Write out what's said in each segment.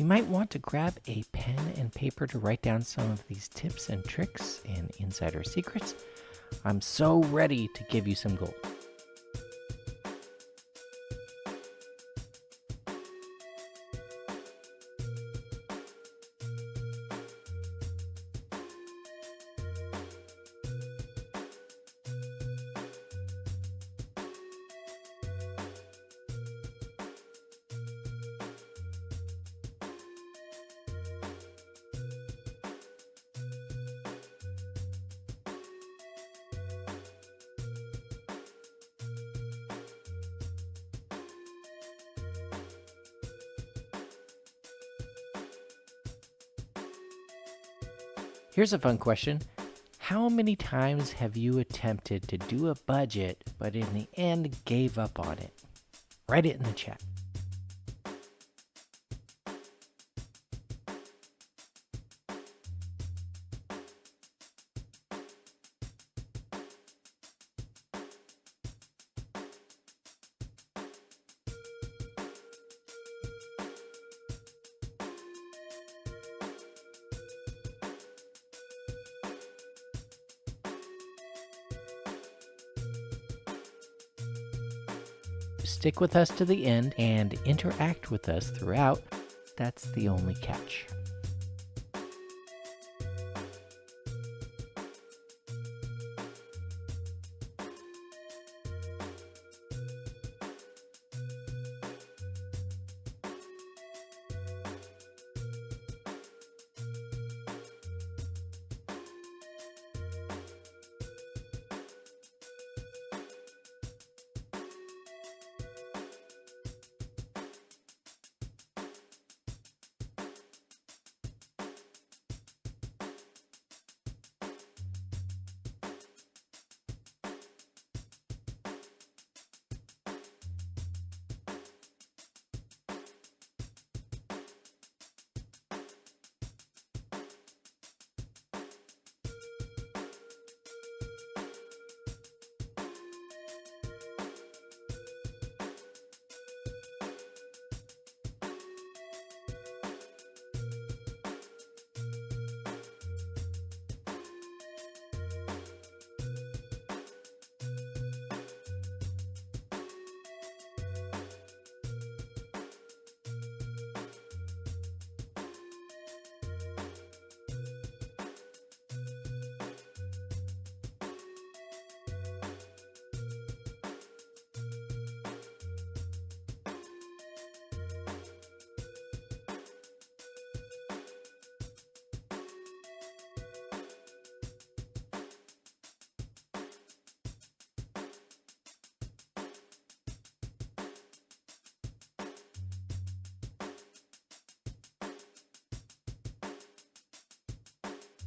You might want to grab a pen and paper to write down some of these tips and tricks and insider secrets. I'm so ready to give you some gold. Here's a fun question. How many times have you attempted to do a budget, but in the end gave up on it? Write it in the chat. Stick with us to the end and interact with us throughout. That's the only catch.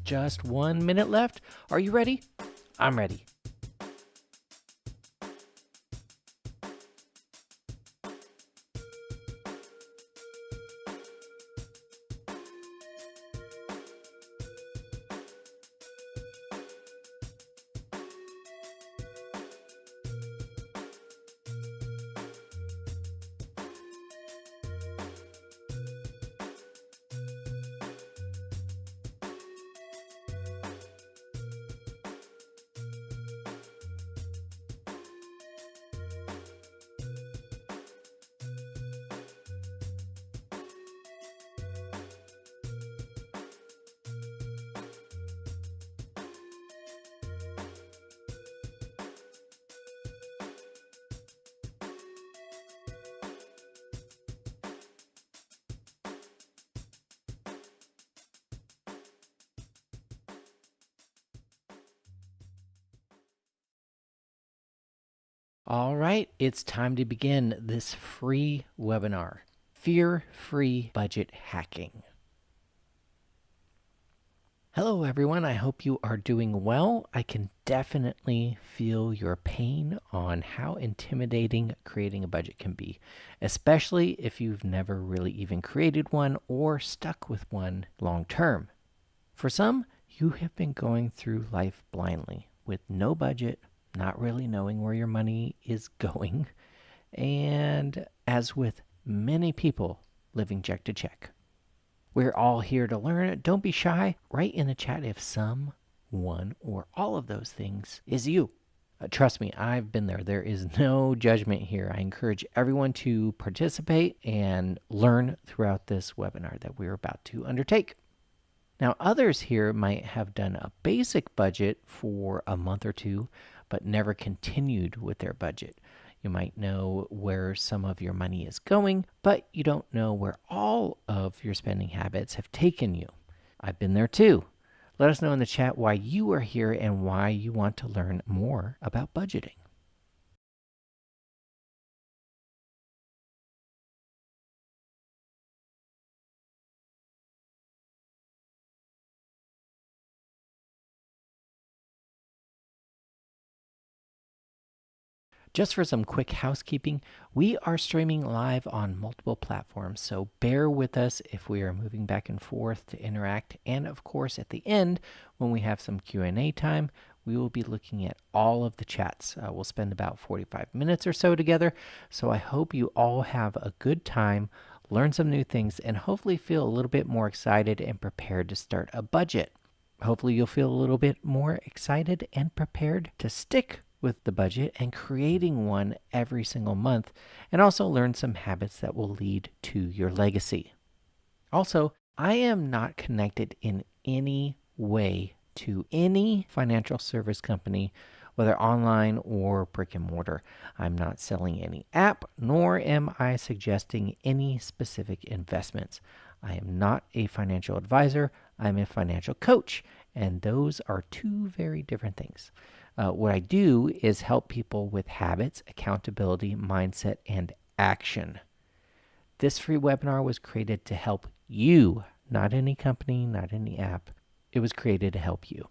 Just 1 minute left. Are you ready? I'm ready. All right, it's time to begin this free webinar, Fear-Free Budget Hacking. Hello everyone, I hope you are doing well. I can definitely feel your pain on how intimidating creating a budget can be, especially if you've never really even created one or stuck with one long term. For some, you have been going through life blindly with no budget, not really knowing where your money is going, and as with many people, living check to check. We're all here to learn. Don't be shy. Write in the chat if some, one, or all of those things is you. Trust me, I've been there. There is no judgment here. I encourage everyone to participate and learn throughout this webinar that we're about to undertake. Now, others here might have done a basic budget for a month or two, but never continued with their budget. You might know where some of your money is going, but you don't know where all of your spending habits have taken you. I've been there too. Let us know in the chat why you are here and why you want to learn more about budgeting. Just for some quick housekeeping, we are streaming live on multiple platforms, so bear with us if we are moving back and forth to interact. And of course, at the end, when we have some Q&A time, we will be looking at all of the chats. We'll spend about 45 minutes or so together, so I hope you all have a good time, learn some new things, and hopefully feel a little bit more excited and prepared to start a budget. Hopefully you'll feel a little bit more excited and prepared to stick with the budget and creating one every single month, and also learn some habits that will lead to your legacy. Also, I am not connected in any way to any financial service company, whether online or brick and mortar. I'm not selling any app, nor am I suggesting any specific investments. I am not a financial advisor. I'm a financial coach, and those are two very different things. What I do is help people with habits, accountability, mindset, and action. This free webinar was created to help you, not any company, not any app. It was created to help you.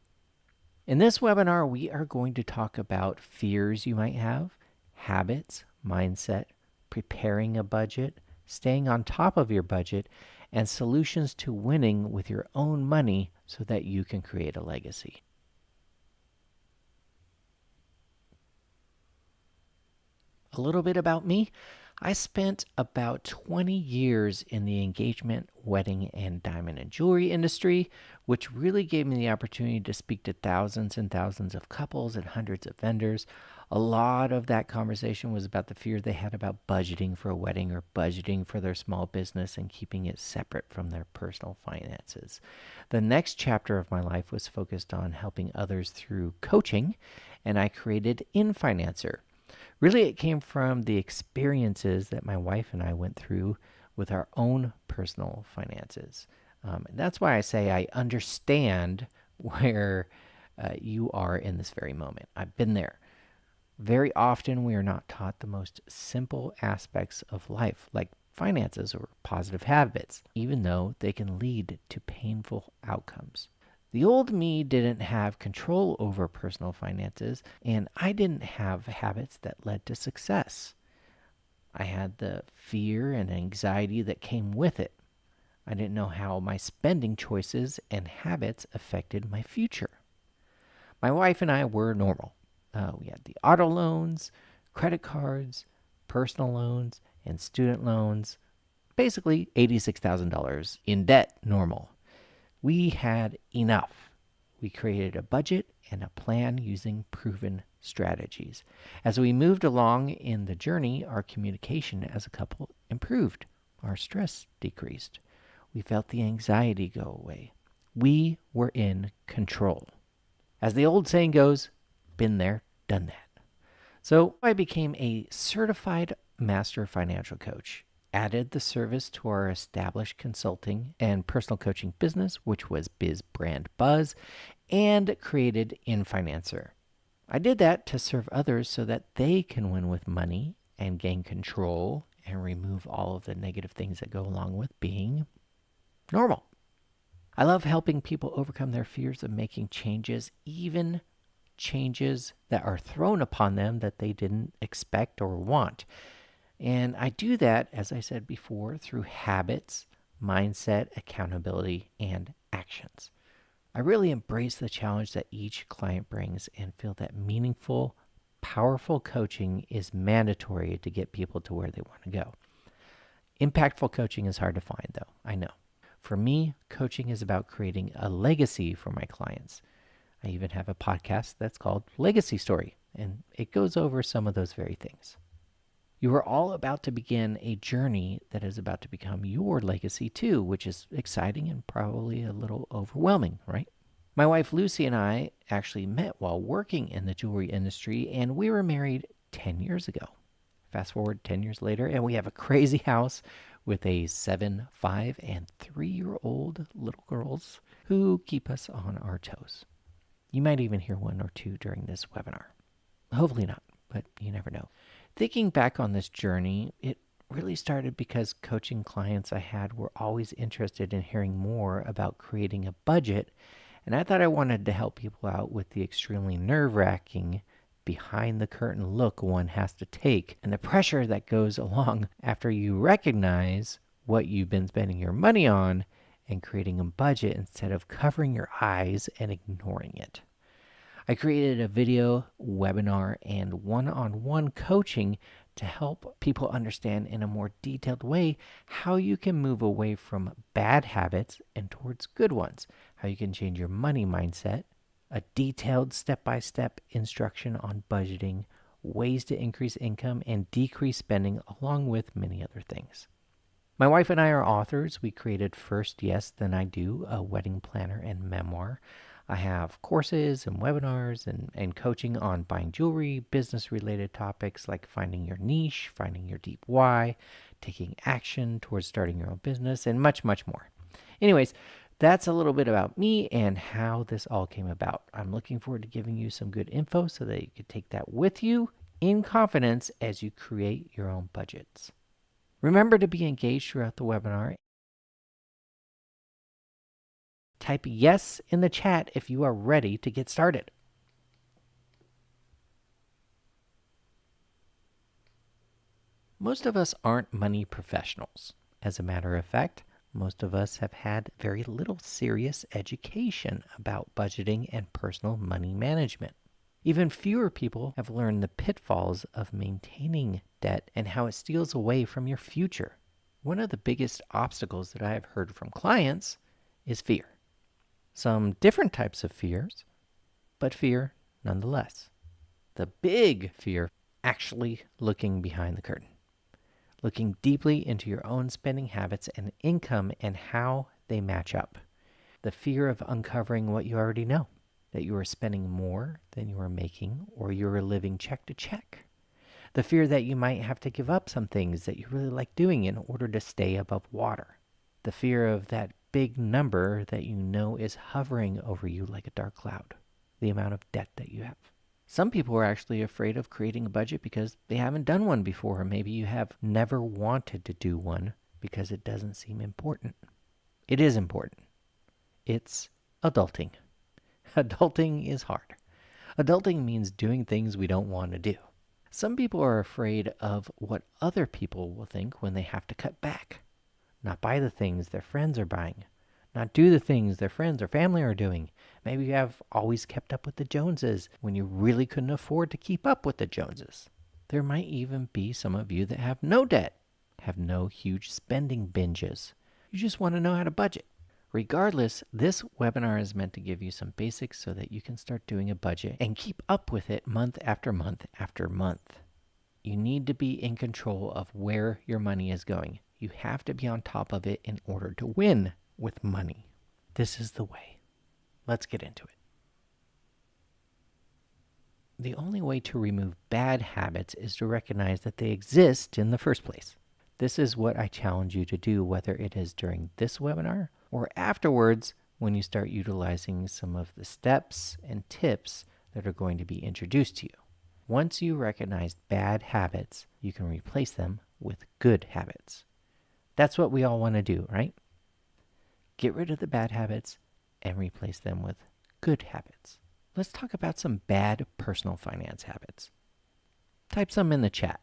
In this webinar, we are going to talk about fears you might have, habits, mindset, preparing a budget, staying on top of your budget, and solutions to winning with your own money so that you can create a legacy. A little bit about me. I spent about 20 years in the engagement, wedding, and diamond and jewelry industry, which really gave me the opportunity to speak to thousands and thousands of couples and hundreds of vendors. A lot of that conversation was about the fear they had about budgeting for a wedding or budgeting for their small business and keeping it separate from their personal finances. The next chapter of my life was focused on helping others through coaching, and I created InFinancer. Really, it came from the experiences that my wife and I went through with our own personal finances. And that's why I say I understand where you are in this very moment. I've been there. Very often, we are not taught the most simple aspects of life, like finances or positive habits, even though they can lead to painful outcomes. The old me didn't have control over personal finances, and I didn't have habits that led to success. I had the fear and anxiety that came with it. I didn't know how my spending choices and habits affected my future. My wife and I were normal. We had the auto loans, credit cards, personal loans, and student loans. Basically, $86,000 in debt normal. We had enough. We created a budget and a plan using proven strategies. As we moved along in the journey, our communication as a couple improved. Our stress decreased. We felt the anxiety go away. We were in control. As the old saying goes, been there, done that. So I became a certified master financial coach, added the service to our established consulting and personal coaching business, which was Biz Brand Buzz, and created InFinancer. I did that to serve others so that they can win with money and gain control and remove all of the negative things that go along with being normal. I love helping people overcome their fears of making changes, even changes that are thrown upon them that they didn't expect or want. And I do that, as I said before, through habits, mindset, accountability, and actions. I really embrace the challenge that each client brings and feel that meaningful, powerful coaching is mandatory to get people to where they want to go. Impactful coaching is hard to find, though, I know. For me, coaching is about creating a legacy for my clients. I even have a podcast that's called Legacy Story, and it goes over some of those very things. You are all about to begin a journey that is about to become your legacy too, which is exciting and probably a little overwhelming, right? My wife Lucy and I actually met while working in the jewelry industry, and we were married 10 years ago. Fast forward 10 years later, and we have a crazy house with a 7, 5, and 3-year-old little girls who keep us on our toes. You might even hear one or two during this webinar. Hopefully not, but you never know. Thinking back on this journey, it really started because coaching clients I had were always interested in hearing more about creating a budget, and I thought I wanted to help people out with the extremely nerve-wracking behind the curtain look one has to take and the pressure that goes along after you recognize what you've been spending your money on and creating a budget instead of covering your eyes and ignoring it. I created a video, webinar, and one-on-one coaching to help people understand in a more detailed way how you can move away from bad habits and towards good ones, how you can change your money mindset, a detailed step-by-step instruction on budgeting, ways to increase income and decrease spending, along with many other things. My wife and I are authors. We created First Yes, Then I Do, a wedding planner and memoir. I have courses and webinars and coaching on buying jewelry, business-related topics like finding your niche, finding your deep why, taking action towards starting your own business, and much, much more. Anyways, that's a little bit about me and how this all came about. I'm looking forward to giving you some good info so that you can take that with you in confidence as you create your own budgets. Remember to be engaged throughout the webinar. Type yes in the chat if you are ready to get started. Most of us aren't money professionals. As a matter of fact, most of us have had very little serious education about budgeting and personal money management. Even fewer people have learned the pitfalls of maintaining debt and how it steals away from your future. One of the biggest obstacles that I have heard from clients is fear. Some different types of fears, but fear nonetheless. The big fear, actually looking behind the curtain. Looking deeply into your own spending habits and income and how they match up. The fear of uncovering what you already know, that you are spending more than you are making or you are living check to check. The fear that you might have to give up some things that you really like doing in order to stay above water. The fear of that big number that you know is hovering over you like a dark cloud, the amount of debt that you have. Some people are actually afraid of creating a budget because they haven't done one before, or maybe you have never wanted to do one because it doesn't seem important. It is important. It's adulting. Adulting is hard. Adulting means doing things we don't want to do. Some people are afraid of what other people will think when they have to cut back, not buy the things their friends are buying, not do the things their friends or family are doing. Maybe you have always kept up with the Joneses when you really couldn't afford to keep up with the Joneses. There might even be some of you that have no debt, have no huge spending binges. You just want to know how to budget. Regardless, this webinar is meant to give you some basics so that you can start doing a budget and keep up with it month after month after month. You need to be in control of where your money is going. You have to be on top of it in order to win with money. This is the way. Let's get into it. The only way to remove bad habits is to recognize that they exist in the first place. This is what I challenge you to do, whether it is during this webinar or afterwards when you start utilizing some of the steps and tips that are going to be introduced to you. Once you recognize bad habits, you can replace them with good habits. That's what we all want to do, right? Get rid of the bad habits and replace them with good habits. Let's talk about some bad personal finance habits. Type some in the chat.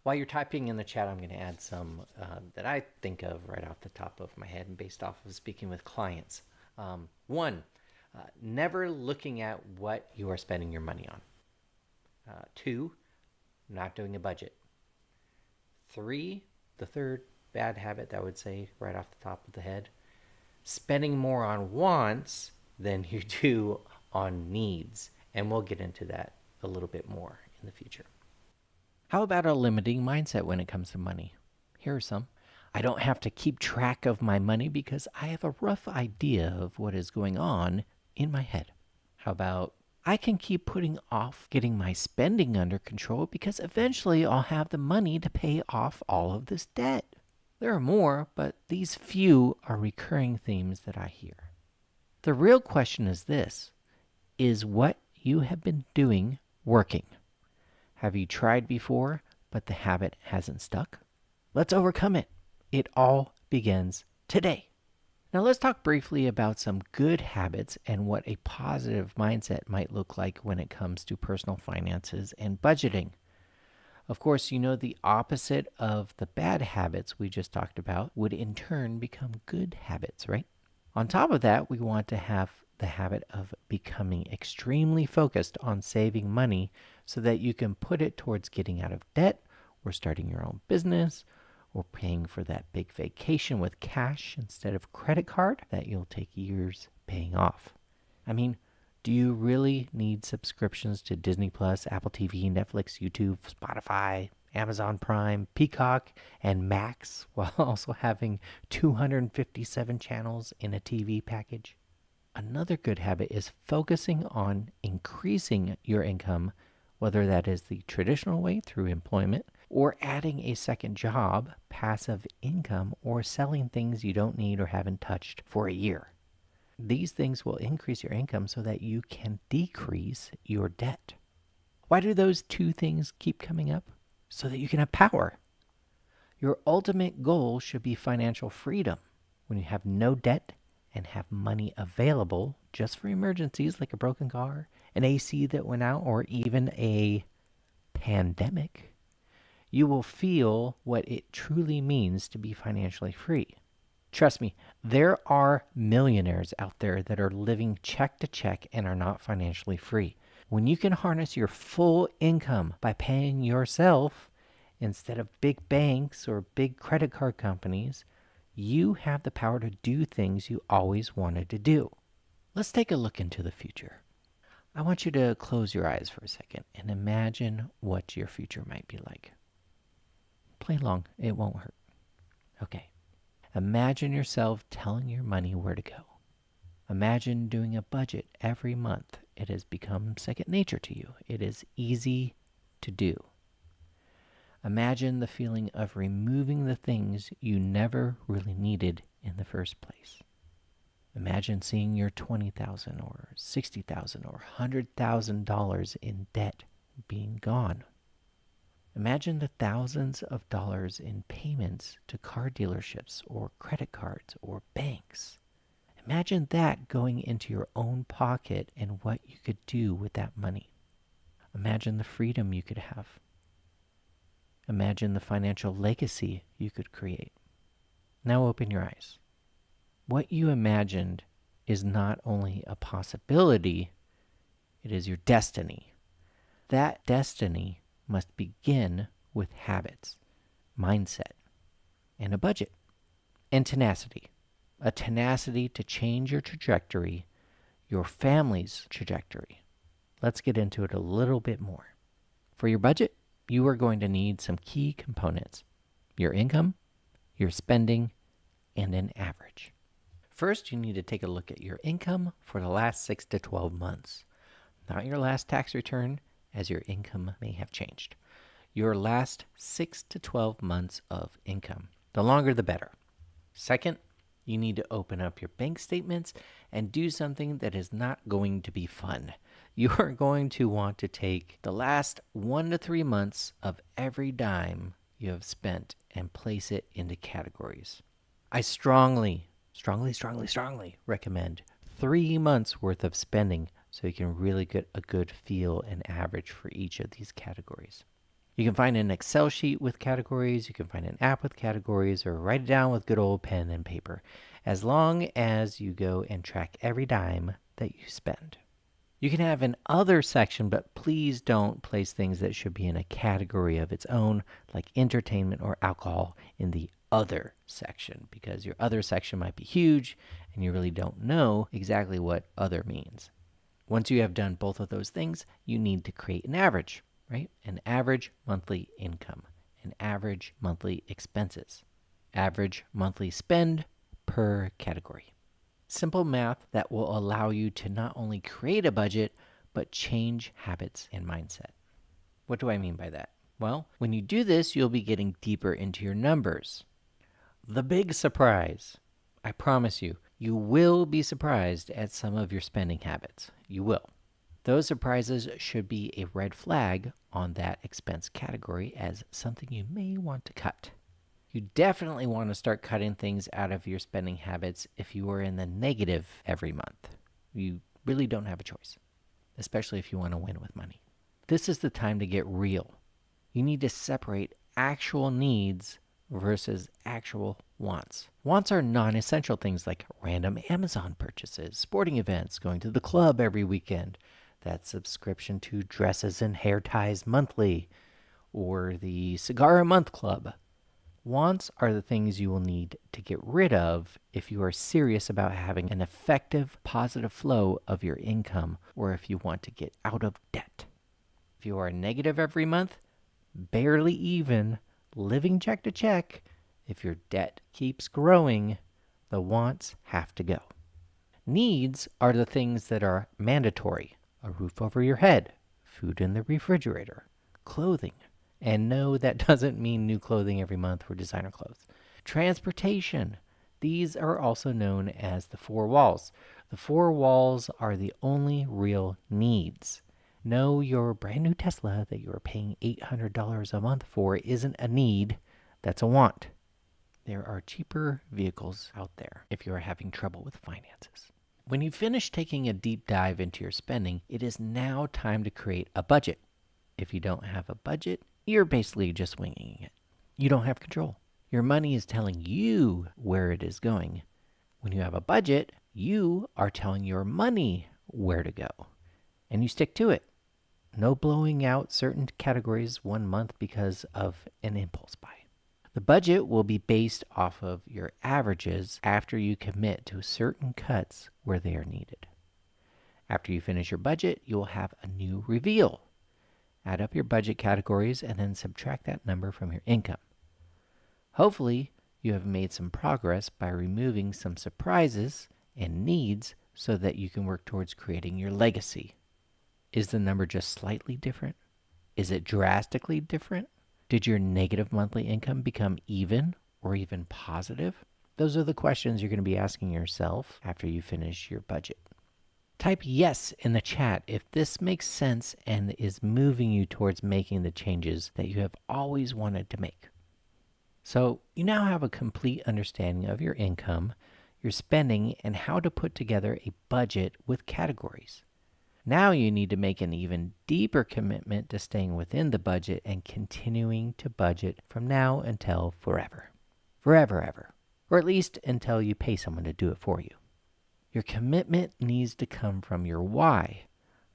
While you're typing in the chat, I'm going to add some that I think of right off the top of my head and based off of speaking with clients. One, never looking at what you are spending your money on. Two, not doing a budget. Three, the third bad habit that I would say right off the top of the head, spending more on wants than you do on needs. And we'll get into that a little bit more in the future. How about a limiting mindset when it comes to money? Here are some. I don't have to keep track of my money because I have a rough idea of what is going on in my head. How about I can keep putting off getting my spending under control because eventually I'll have the money to pay off all of this debt. There are more, but these few are recurring themes that I hear. The real question is this: is what you have been doing working? Have you tried before, but the habit hasn't stuck? Let's overcome it. It all begins today. Now let's talk briefly about some good habits and what a positive mindset might look like when it comes to personal finances and budgeting. Of course, you know the opposite of the bad habits we just talked about would in turn become good habits, right? On top of that, we want to have the habit of becoming extremely focused on saving money so that you can put it towards getting out of debt or starting your own business or paying for that big vacation with cash instead of credit card that you'll take years paying off. I mean, do you really need subscriptions to Disney Plus, Apple TV, Netflix, YouTube, Spotify, Amazon Prime, Peacock, and Max while also having 257 channels in a TV package? Another good habit is focusing on increasing your income, whether that is the traditional way through employment or adding a second job, passive income, or selling things you don't need or haven't touched for a year. These things will increase your income so that you can decrease your debt. Why do those two things keep coming up? So that you can have power. Your ultimate goal should be financial freedom. When you have no debt and have money available just for emergencies like a broken car, an AC that went out, or even a pandemic, you will feel what it truly means to be financially free. Trust me, there are millionaires out there that are living check to check and are not financially free. When you can harness your full income by paying yourself instead of big banks or big credit card companies, you have the power to do things you always wanted to do. Let's take a look into the future. I want you to close your eyes for a second and imagine what your future might be like. Play along, it won't hurt. Okay. Imagine yourself telling your money where to go. Imagine doing a budget every month. It has become second nature to you. It is easy to do. Imagine the feeling of removing the things you never really needed in the first place. Imagine seeing your $20,000 or $60,000 or $100,000 in debt being gone. Imagine the thousands of dollars in payments to car dealerships or credit cards or banks. Imagine that going into your own pocket and what you could do with that money. Imagine the freedom you could have. Imagine the financial legacy you could create. Now open your eyes. What you imagined is not only a possibility, it is your destiny. That destiny must begin with habits, mindset, and a budget, and tenacity. A tenacity to change your trajectory, your family's trajectory. Let's get into it a little bit more. For your budget, you are going to need some key components: your income, your spending, and an average. First, you need to take a look at your income for the last 6 to 12 months. Not your last tax return, as your income may have changed. Your last 6 to 12 months of income. The longer, the better. Second, you need to open up your bank statements and do something that is not going to be fun. You are going to want to take the last 1 to 3 months of every dime you have spent and place it into categories. I strongly recommend 3 months worth of spending so you can really get a good feel and average for each of these categories. You can find an Excel sheet with categories, you can find an app with categories, or write it down with good old pen and paper, as long as you go and track every dime that you spend. You can have an other section, but please don't place things that should be in a category of its own, like entertainment or alcohol, in the other section, because your other section might be huge and you really don't know exactly what other means. Once you have done both of those things, you need to create an average, right? An average monthly income, an average monthly expenses, average monthly spend per category. Simple math that will allow you to not only create a budget, but change habits and mindset. What do I mean by that? Well, when you do this, you'll be getting deeper into your numbers. The big surprise, I promise you, you will be surprised at some of your spending habits. You will. Those surprises should be a red flag on that expense category as something you may want to cut. You definitely want to start cutting things out of your spending habits if you are in the negative every month. You really don't have a choice, especially if you want to win with money. This is the time to get real. You need to separate actual needs versus actual wants. Wants are non-essential things like random Amazon purchases, sporting events, going to the club every weekend, that subscription to dresses and hair ties monthly, or the cigar a month club. Wants are the things you will need to get rid of if you are serious about having an effective, positive flow of your income, or if you want to get out of debt. If you are negative every month, barely even, living check to check, if your debt keeps growing, the wants have to go. Needs are the things that are mandatory: a roof over your head, food in the refrigerator, clothing. And no, that doesn't mean new clothing every month or designer clothes. Transportation. These are also known as the four walls. The four walls are the only real needs. No, your brand new Tesla that you're paying $800 a month for isn't a need, that's a want. There are cheaper vehicles out there if you are having trouble with finances. When you finish taking a deep dive into your spending, it is now time to create a budget. If you don't have a budget, you're basically just winging it. You don't have control. Your money is telling you where it is going. When you have a budget, you are telling your money where to go. And you stick to it. No blowing out certain categories one month because of an impulse buy. The budget will be based off of your averages after you commit to certain cuts where they are needed. After you finish your budget, you will have a new reveal. Add up your budget categories and then subtract that number from your income. Hopefully, you have made some progress by removing some surprises and needs so that you can work towards creating your legacy. Is the number just slightly different? Is it drastically different? Did your negative monthly income become even or even positive? Those are the questions you're going to be asking yourself after you finish your budget. Type yes in the chat if this makes sense and is moving you towards making the changes that you have always wanted to make. So you now have a complete understanding of your income, your spending, and how to put together a budget with categories. Now you need to make an even deeper commitment to staying within the budget and continuing to budget from now until forever. Forever, ever. Or at least until you pay someone to do it for you. Your commitment needs to come from your why,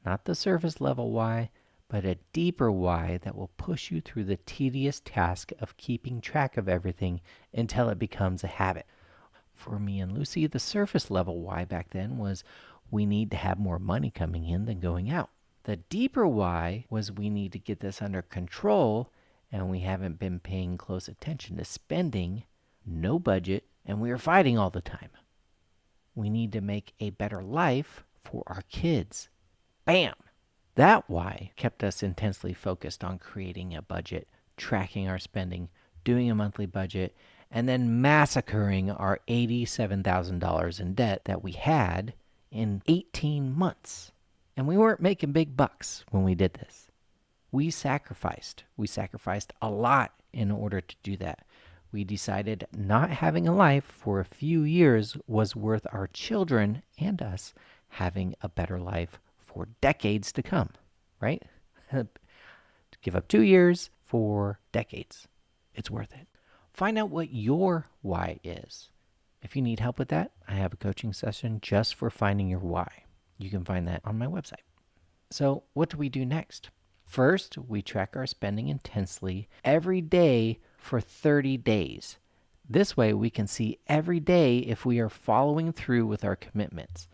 not the surface level why, but a deeper why that will push you through the tedious task of keeping track of everything until it becomes a habit. For me and Lucy, the surface level why back then was we need to have more money coming in than going out. The deeper why was we need to get this under control, and we haven't been paying close attention to spending, no budget, and we are fighting all the time. We need to make a better life for our kids. Bam! That why kept us intensely focused on creating a budget, tracking our spending, doing a monthly budget, and then massacring our $87,000 in debt that we had in 18 months. And we weren't making big bucks when we did this. We sacrificed. We sacrificed a lot in order to do that. We decided not having a life for a few years was worth our children and us having a better life for decades to come, right? To give up 2 years for decades. It's worth it. Find out what your why is. If you need help with that, I have a coaching session just for finding your why. You can find that on my website. So what do we do next? First, we track our spending intensely every day for 30 days. This way, we can see every day if we are following through with our commitments.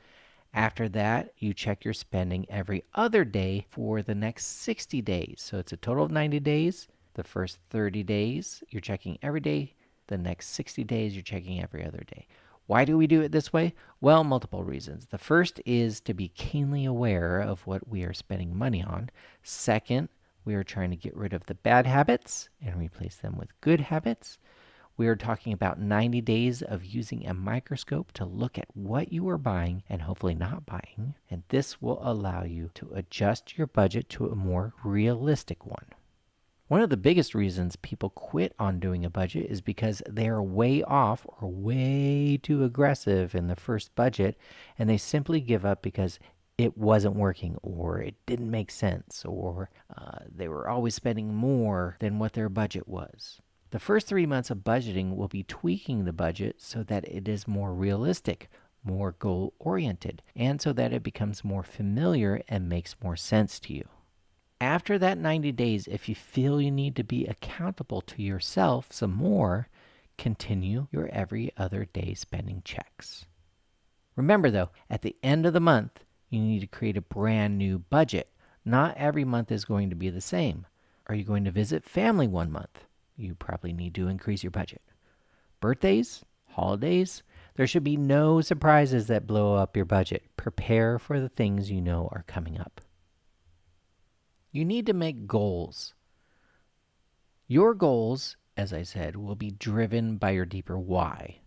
After that, you check your spending every other day for the next 60 days. So it's a total of 90 days. The first 30 days, you're checking every day. The next 60 days, you're checking every other day. Why do we do it this way? Well, multiple reasons. The first is to be keenly aware of what we are spending money on. Second, we are trying to get rid of the bad habits and replace them with good habits. We are talking about 90 days of using a microscope to look at what you are buying and hopefully not buying. And this will allow you to adjust your budget to a more realistic one. One of the biggest reasons people quit on doing a budget is because they are way off or way too aggressive in the first budget, and they simply give up because it wasn't working, or it didn't make sense, or they were always spending more than what their budget was. The first 3 months of budgeting will be tweaking the budget so that it is more realistic, more goal-oriented, and so that it becomes more familiar and makes more sense to you. After that 90 days, if you feel you need to be accountable to yourself some more, continue your every other day spending checks. Remember though, at the end of the month, you need to create a brand new budget. Not every month is going to be the same. Are you going to visit family one month? You probably need to increase your budget. Birthdays, holidays, there should be no surprises that blow up your budget. Prepare for the things you know are coming up. You need to make goals. Your goals, as I said, will be driven by your deeper why.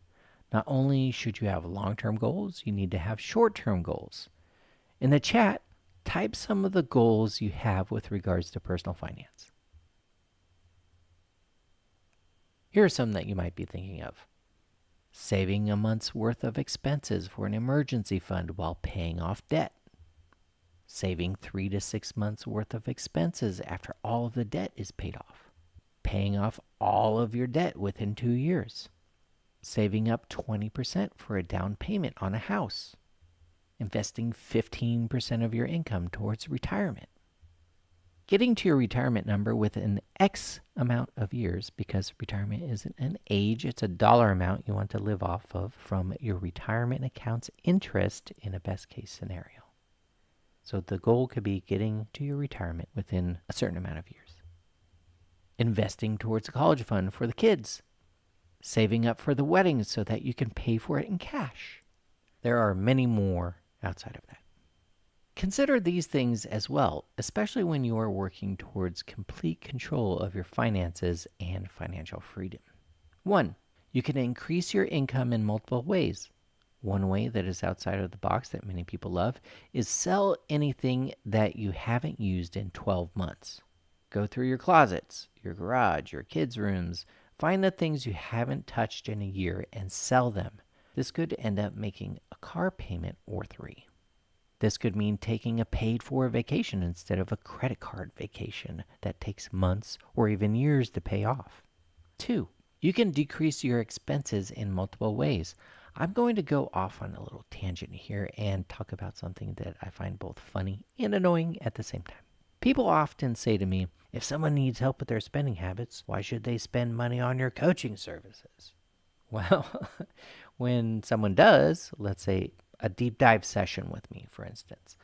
Not only should you have long-term goals, you need to have short-term goals. In the chat, type some of the goals you have with regards to personal finance. Here are some that you might be thinking of. Saving a month's worth of expenses for an emergency fund while paying off debt. Saving 3 to 6 months worth of expenses after all of the debt is paid off. Paying off all of your debt within 2 years. Saving up 20% for a down payment on a house. Investing 15% of your income towards retirement. Getting to your retirement number within X amount of years, because retirement isn't an age, it's a dollar amount you want to live off of from your retirement account's interest in a best case scenario. So the goal could be getting to your retirement within a certain amount of years. Investing towards a college fund for the kids. Saving up for the wedding so that you can pay for it in cash. There are many more outside of that. Consider these things as well, especially when you are working towards complete control of your finances and financial freedom. 1. You can increase your income in multiple ways. One way that is outside of the box that many people love is sell anything that you haven't used in 12 months. Go through your closets, your garage, your kids' rooms, find the things you haven't touched in a year and sell them. This could end up making a car payment or 3. This could mean taking a paid-for vacation instead of a credit card vacation that takes months or even years to pay off. 2. You can decrease your expenses in multiple ways. I'm going to go off on a little tangent here and talk about something that I find both funny and annoying at the same time. People often say to me, if someone needs help with their spending habits, why should they spend money on your coaching services? Well, when someone does, let's say a deep dive session with me, for instance,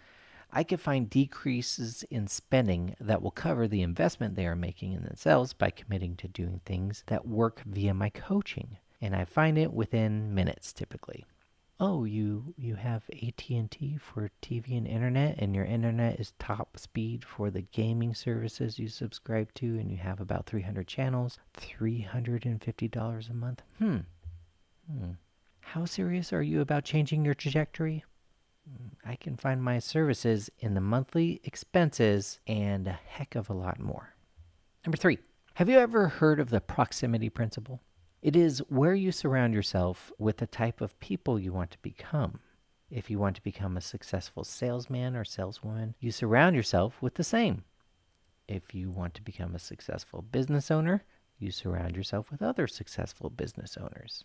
I could find decreases in spending that will cover the investment they are making in themselves by committing to doing things that work via my coaching. And I find it within minutes typically. Oh, you have AT&T for TV and internet, and your internet is top speed for the gaming services you subscribe to, and you have about 300 channels, $350 a month. How serious are you about changing your trajectory? I can find my services in the monthly expenses and a heck of a lot more. Number 3, have you ever heard of the proximity principle? It is where you surround yourself with the type of people you want to become. If you want to become a successful salesman or saleswoman, you surround yourself with the same. If you want to become a successful business owner, you surround yourself with other successful business owners.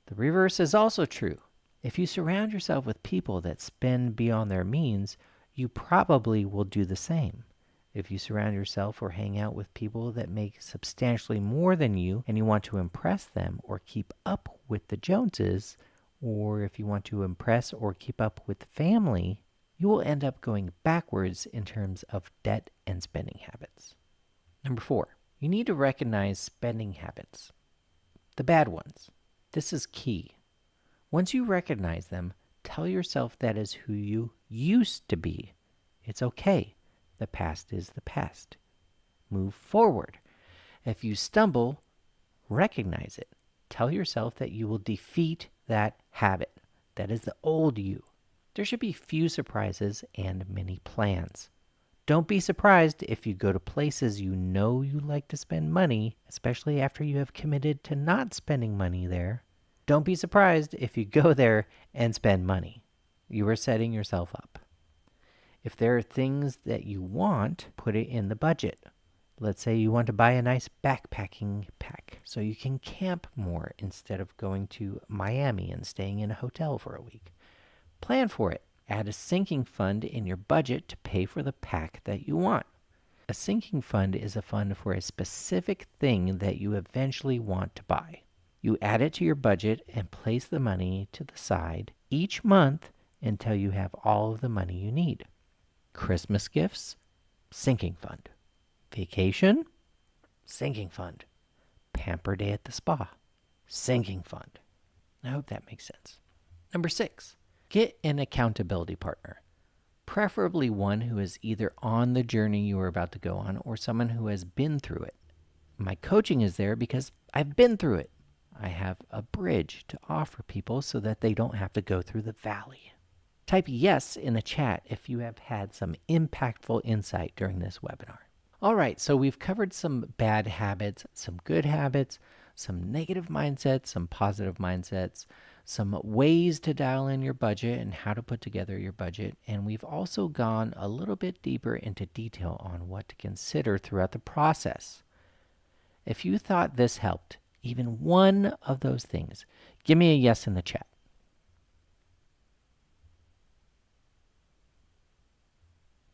The reverse is also true. If you surround yourself with people that spend beyond their means, you probably will do the same. If you surround yourself or hang out with people that make substantially more than you and you want to impress them or keep up with the Joneses, or if you want to impress or keep up with family, you will end up going backwards in terms of debt and spending habits. Number 4, you need to recognize spending habits, the bad ones. This is key. Once you recognize them, tell yourself that is who you used to be. It's okay. The past is the past. Move forward. If you stumble, recognize it. Tell yourself that you will defeat that habit. That is the old you. There should be few surprises and many plans. Don't be surprised if you go to places you know you like to spend money, especially after you have committed to not spending money there. Don't be surprised if you go there and spend money. You are setting yourself up. If there are things that you want, put it in the budget. Let's say you want to buy a nice backpacking pack so you can camp more instead of going to Miami and staying in a hotel for a week. Plan for it. Add a sinking fund in your budget to pay for the pack that you want. A sinking fund is a fund for a specific thing that you eventually want to buy. You add it to your budget and place the money to the side each month until you have all of the money you need. Christmas gifts, sinking fund. Vacation, sinking fund. Pamper day at the spa, sinking fund. I hope that makes sense. Number 6, get an accountability partner. Preferably one who is either on the journey you are about to go on or someone who has been through it. My coaching is there because I've been through it. I have a bridge to offer people so that they don't have to go through the valley. Type yes in the chat if you have had some impactful insight during this webinar. All right, so we've covered some bad habits, some good habits, some negative mindsets, some positive mindsets, some ways to dial in your budget and how to put together your budget. And we've also gone a little bit deeper into detail on what to consider throughout the process. If you thought this helped, even one of those things, give me a yes in the chat.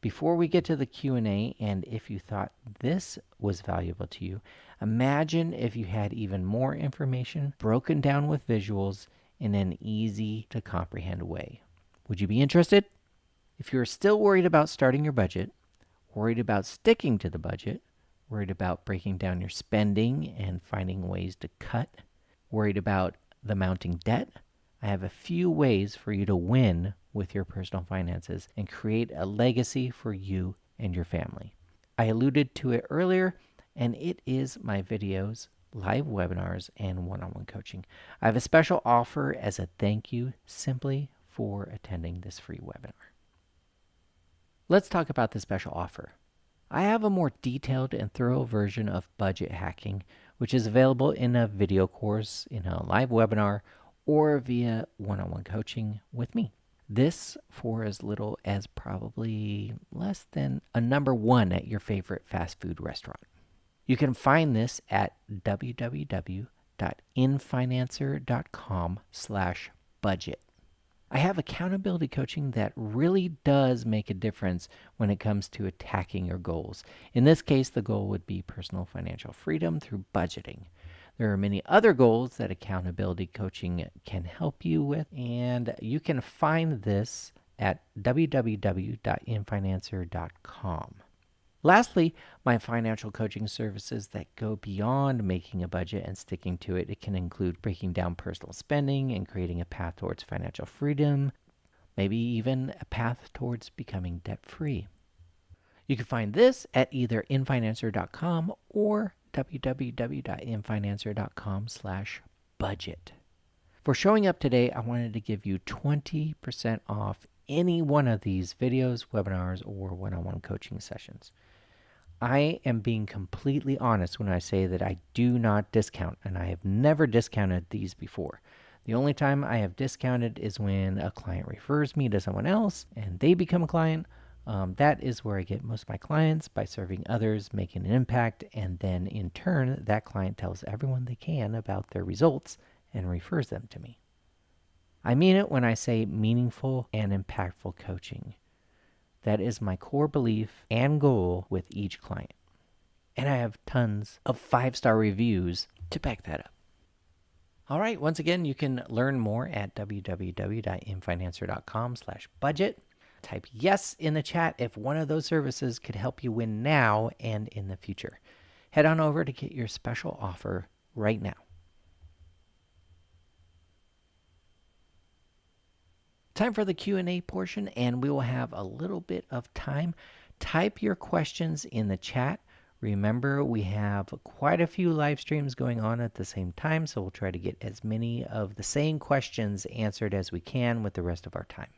Before we get to the Q&A, and if you thought this was valuable to you, imagine if you had even more information broken down with visuals in an easy to comprehend way. Would you be interested? If you're still worried about starting your budget, worried about sticking to the budget, worried about breaking down your spending and finding ways to cut, worried about the mounting debt, I have a few ways for you to win with your personal finances and create a legacy for you and your family. I alluded to it earlier, and it is my videos, live webinars, and one-on-one coaching. I have a special offer as a thank you simply for attending this free webinar. Let's talk about the special offer. I have a more detailed and thorough version of budget hacking, which is available in a video course, in a live webinar, or via one-on-one coaching with me. This for as little as probably less than a number 1 at your favorite fast food restaurant. You can find this at www.infinancer.com/budget. I have accountability coaching that really does make a difference when it comes to attacking your goals. In this case, the goal would be personal financial freedom through budgeting. There are many other goals that accountability coaching can help you with, and you can find this at www.infinancer.com. Lastly, my financial coaching services that go beyond making a budget and sticking to it. It can include breaking down personal spending and creating a path towards financial freedom, maybe even a path towards becoming debt-free. You can find this at either infinancer.com or www.infinancer.com/budget. For showing up today, I wanted to give you 20% off any one of these videos, webinars, or one-on-one coaching sessions. I am being completely honest when I say that I do not discount, and I have never discounted these before. The only time I have discounted is when a client refers me to someone else and they become a client. That is where I get most of my clients, by serving others, making an impact, and then in turn, that client tells everyone they can about their results and refers them to me. I mean it when I say meaningful and impactful coaching. That is my core belief and goal with each client. And I have tons of 5-star reviews to back that up. All right, once again, you can learn more at www.infinancer.com/budget. Type yes in the chat if one of those services could help you win now and in the future. Head on over to get your special offer right now. Time for the Q&A portion, and we will have a little bit of time. Type your questions in the chat. Remember, we have quite a few live streams going on at the same time, so we'll try to get as many of the same questions answered as we can with the rest of our time.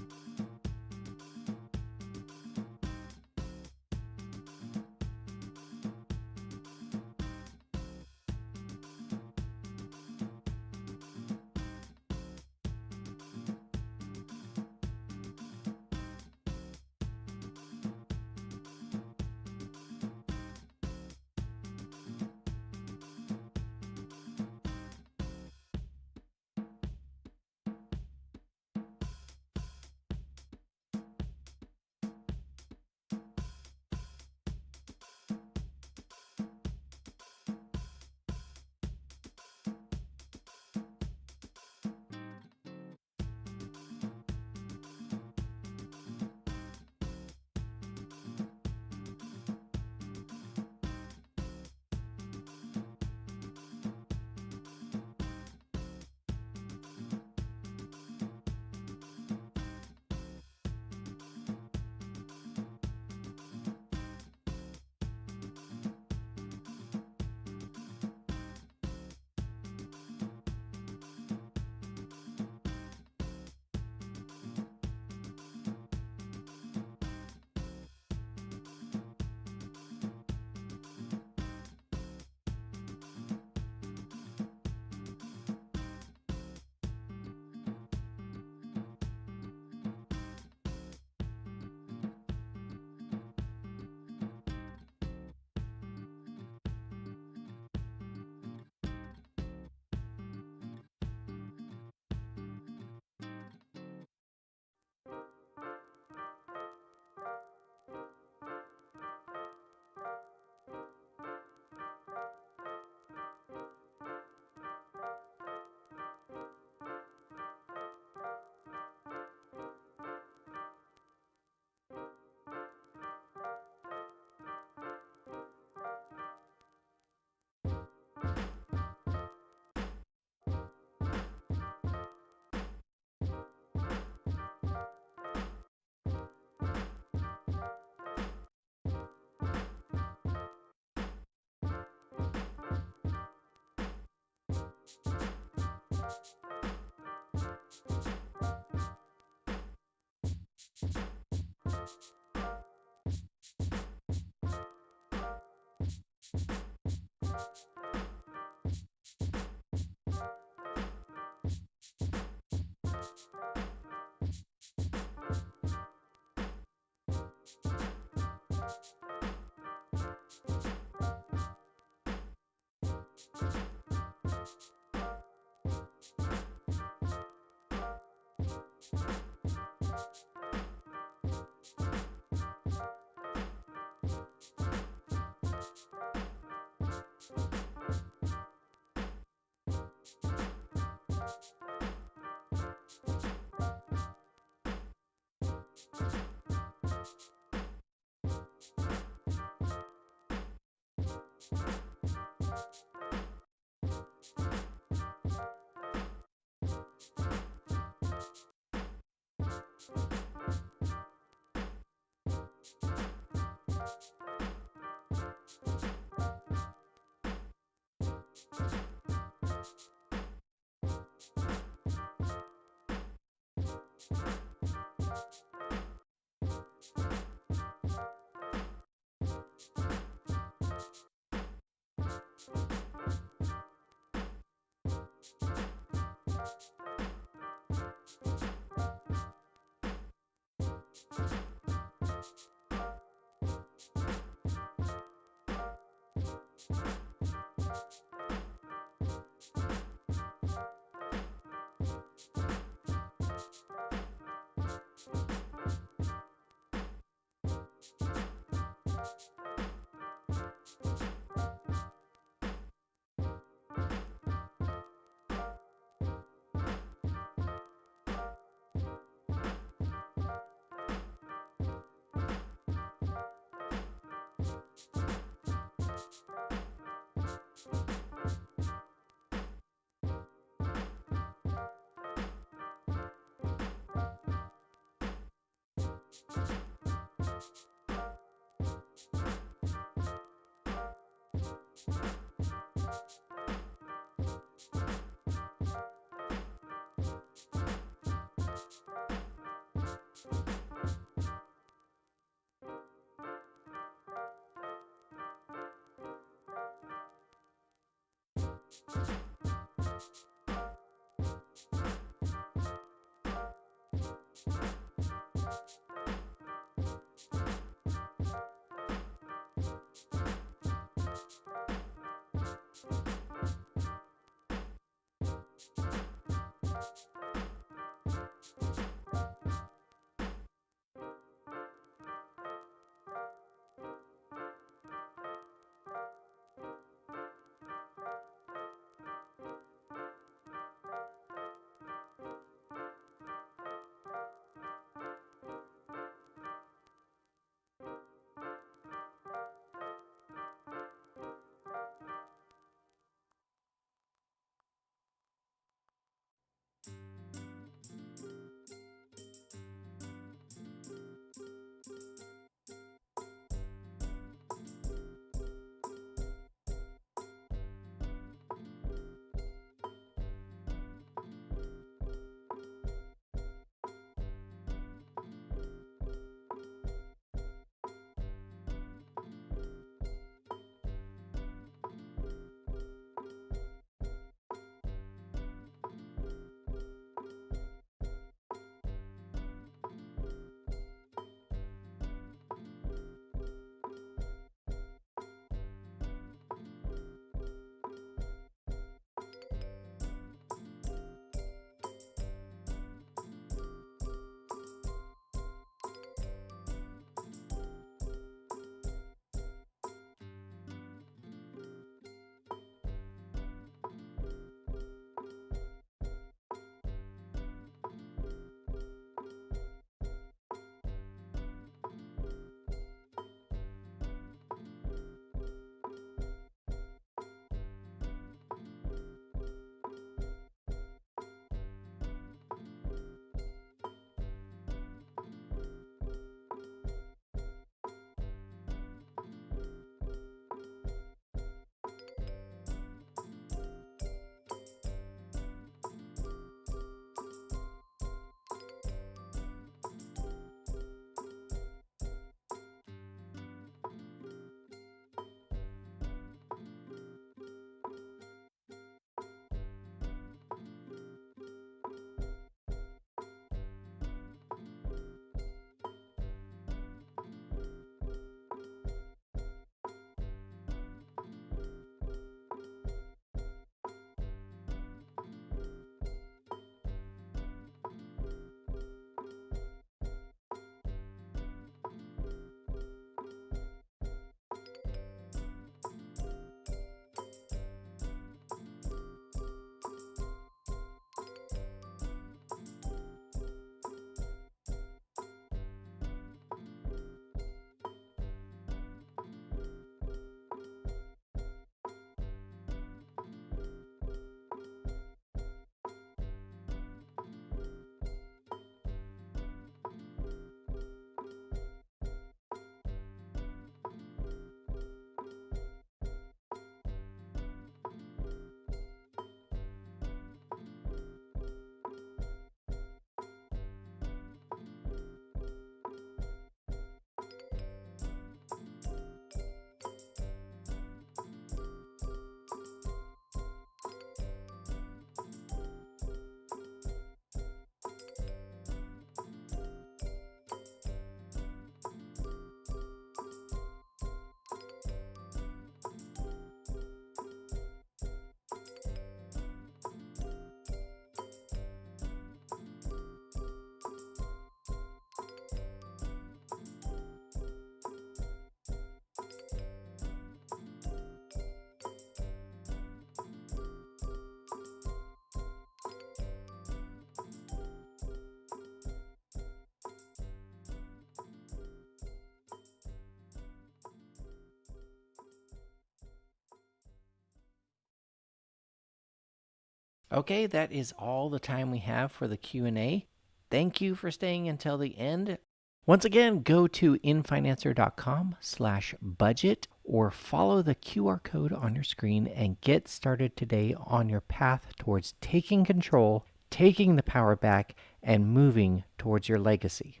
Okay, that is all the time we have for the Q&A. Thank you for staying until the end. Once again, go to infinancer.com/budget or follow the QR code on your screen and get started today on your path towards taking control, taking the power back, and moving towards your legacy.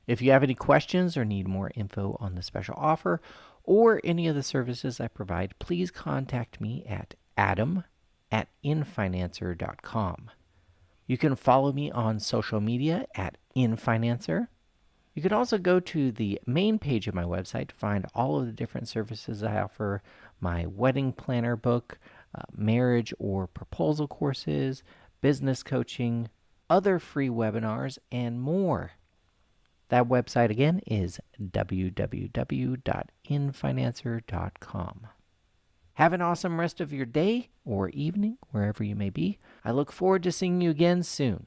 If you have any questions or need more info on the special offer or any of the services I provide, please contact me at adam@infinancer.com. You can follow me on social media at infinancer. You can also go to the main page of my website to find all of the different services I offer, my wedding planner book, marriage or proposal courses, business coaching, other free webinars, and more. That website again is www.infinancer.com. Have an awesome rest of your day or evening, wherever you may be. I look forward to seeing you again soon.